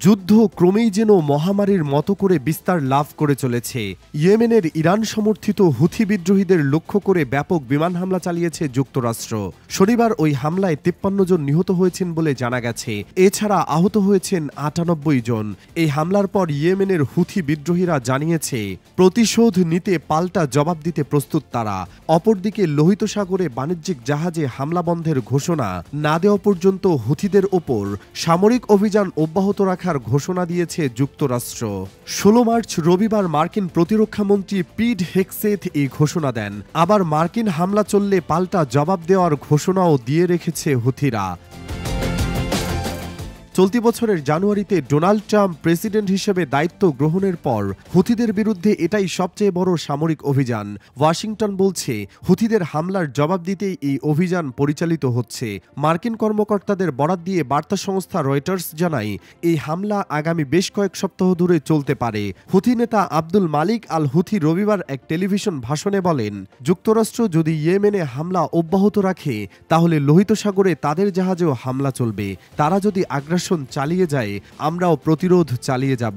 যুদ্ধ ক্রমেই যেন মহামারীর মতো করে বিস্তার লাভ করে চলেছে। ইয়েমেনের ইরান সমর্থিত হুথি বিদ্রোহীদের লক্ষ্য করে ব্যাপক বিমান হামলা চালিয়েছে যুক্তরাষ্ট্র। শনিবার ওই হামলায় ৫৩ জন নিহত হয়েছেন বলে জানা গেছে। এছাড়া আহত হয়েছেন ৯৮ জন। এই হামলার পর ইয়েমেনের হুথি বিদ্রোহীরা জানিয়েছে প্রতিশোধ নিতে পাল্টা জবাব দিতে প্রস্তুত তারা। অপরদিকে লোহিত সাগরে বাণিজ্যিক জাহাজে হামলা বন্ধের ঘোষণা না দেওয়া পর্যন্ত হুথিদের ওপর সামরিক অভিযান অব্যাহত রাখার ঘোষণা দিয়েছে যুক্তরাষ্ট্র। ১৬ মার্চ রবিবার মার্কিন প্রতিরক্ষামন্ত্রী পিট হেগসেথ এই ঘোষণা দেন। আবার মার্কিন হামলা চললে পাল্টা জবাব দেওয়ার ঘোষণাও দিয়ে রেখেছে হুথিরা। চলতি বছরের জানুয়ারিতে ডোনাল্ড ট্রাম্প প্রেসিডেন্ট হিসেবে দায়িত্ব গ্রহণের পর হুথিদের বিরুদ্ধে এটাই সবচেয়ে বড় সামরিক অভিযান। ওয়াশিংটন বলছে হুথিদের হামলার জবাব দিতেই এই অভিযান পরিচালিত হচ্ছে। মার্কিন কর্মকর্তাদের বরাত দিয়ে বার্তা সংস্থা রয়টার্স জানায় এই হামলা আগামী বেশ কয়েক সপ্তাহ ধরে চলতে পারে। হুথি নেতা আব্দুল মালিক আল হুথি রবিবার এক টেলিভিশন ভাষণে বলেন, যুক্তরাষ্ট্র যদি ইয়েমেনে হামলা অব্যাহত রাখে তাহলে লোহিত সাগরে তাদের জাহাজেও হামলা চলবে। তারা যদি আগ্রাসন চালিয়ে যায় আমরাও প্রতিরোধ চালিয়ে যাব।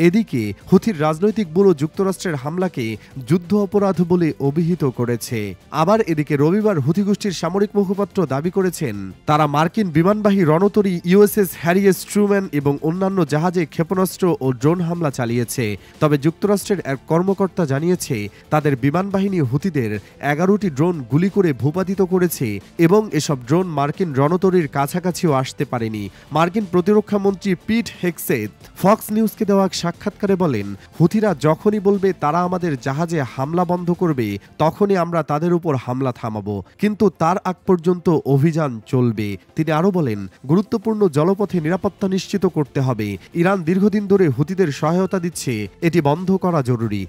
এদিকে হুথির রাজনৈতিক ব্যুরো যুক্তরাষ্ট্রের হামলাকে যুদ্ধ অপরাধ বলে অভিহিত করেছে। আবার এদিকে রবিবার হুথি গোষ্ঠীর সামরিক মুখপাত্র দাবি করেছেন তারা মার্কিন বিমানবাহী রণতরী ইউএসএস হ্যারি এস ট্রুম্যান এবং অন্যান্য জাহাজে ক্ষেপণাস্ত্র ও ড্রোন হামলা চালিয়েছে। তবে যুক্তরাষ্ট্রের এক কর্মকর্তা জানিয়েছে তাদের বিমান বাহিনী হুথিদের ১১টি ড্রোন গুলি করে ভূপাতিত করেছে এবং এসব ড্রোন মার্কিন রণতরীর কাছাকাছিও আসতে পারেনি। মার্কিন প্রতিরক্ষামন্ত্রী পিট হেগসেথ ফক্স নিউজকে দেওয়া সাক্ষাৎকারে বলেন, হুথিরা যখনই বলবে তারা আমাদের জাহাজে হামলা বন্ধ করবে তখনই আমরা তাদের উপর হামলা থামাবো, কিন্তু তার আগ পর্যন্ত অভিযান চলবে। তিনি আরও বলেন, গুরুত্বপূর্ণ জলপথে নিরাপত্তা নিশ্চিত করতে হবে। ইরান দীর্ঘদিন ধরে হুথিদের সহায়তা দিচ্ছে, এটি বন্ধ করা জরুরি।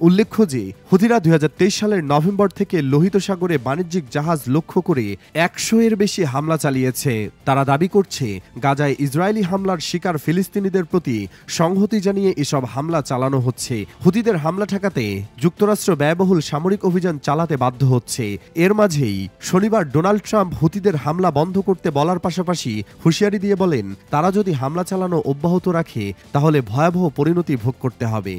উল্লেখ্য যে হুথিরা ২০২৩ সালের নভেম্বর থেকে লোহিত সাগরে বাণিজ্যিক জাহাজ লক্ষ্য করে ১০০-এর বেশি হামলা চালিয়েছে। তারা দাবি করছে গাজায় ইসরায়েলি হামলার শিকার ফিলিস্তিনিদের প্রতি সংহতি জানিয়ে এসব হামলা চালানো হচ্ছে। হুথিদের হামলা ঠেকাতে যুক্তরাষ্ট্র ব্যয়বহুল সামরিক অভিযান চালাতে বাধ্য হচ্ছে। এর মাঝেই শনিবার ডোনাল্ড ট্রাম্প হুথিদের হামলা বন্ধ করতে বলার পাশাপাশি হুঁশিয়ারি দিয়ে বলেন তারা যদি হামলা চালানো অব্যাহত রাখে তাহলে ভয়াবহ পরিণতি ভোগ করতে হবে।